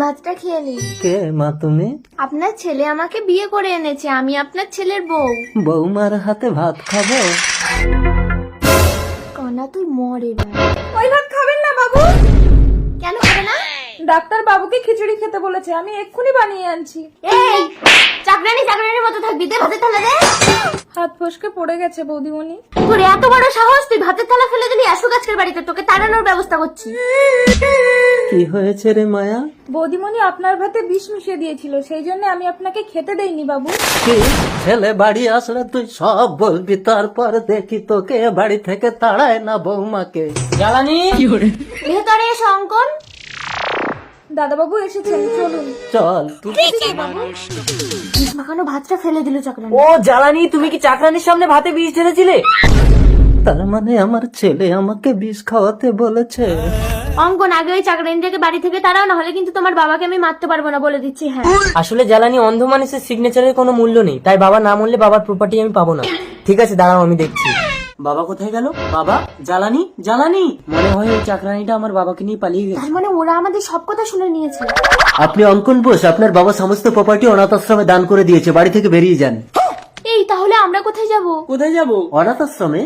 ভাতটা খেয়ে নিন। কে মা তুমি? আপনার ছেলে আমাকে বিয়ে করে এনেছে, আমি আপনার ছেলের বউ। বৌমার হাতে ভাত খাবো? কনা তুই মর এবার। ওই ভাত খাবেন না বাবু। কেন খাবে না? ডাক্তার বাবুকে খিচুড়ি খেতে বলেছে, আমি এক্ষুনি বানিয়ে আনছি। এই চাকরানির মতো থাকবি, দে ভাতের থালা দে। হাত ফসকে পড়ে গেছে বৌদিমণি। তোর এত বড় সাহস, তুই ভাতের থালা ফেলে দিলি আসুক আজকের বাড়িতে, তোকে তাড়ানোর ব্যবস্থা করছি। কি হয়েছে রে মায়া? বৌদিমণি আপনার ভাতে বিষ মিশিয়ে দিয়েছিল, সেই জন্য আমি আপনাকে খেতে দেইনি বাবু। কি ছেলে বাড়ি আসলে তুই সব বলবি, তারপর দেখি তোকে বাড়ি থেকে তাড়ায় না বৌমাকে। জ্বালানি ভেতরে এসে অঙ্কন। দাদাবাবু এসেছেন, চলুন। চল। বিষ মাখানো ভাতটা ফেলে দিল চাকরানি। ও জ্বালানি, তুমি কি চাকরানির সামনে ভাতে বিষ ঢেলেছিলে? তার মানে আমার ছেলে আমাকে বিষ খাওয়াতে বলেছে? অঙ্কন, আগে ওই চাকরানিটাকে বাড়ি থেকে তাড়াও, না হলে কিন্তু তোমার বাবাকে আমি মারতে পারবো না, বলে দিচ্ছি। হ্যাঁ, আসলে জ্বালানি অন্ধ মানুষের সিগনেচারের কোনো মূল্য নেই, তাই বাবা না মরলে বাবার প্রপার্টি আমি পাবো না। ঠিক আছে দাঁড়াও, আমি দেখছি। বাবা কোথায় গেল? বাবা, জ্বালানি জ্বালানি, মনে হয় ওই চাকরানিটা আমার বাবাকে নিয়ে পালিয়ে গেছে। তার মানে ওরা আমাদের সব কথা শুনে নিয়েছে। আপনি অঙ্কন বোস, আপনার বাবা সমস্ত প্রপার্টি অনাথ আশ্রমে দান করে দিয়েছে, বাড়ি থেকে বেরিয়ে যান। এই তাহলে আমরা কোথায় যাব? কোথায় যাবো? অনাথ আশ্রমে?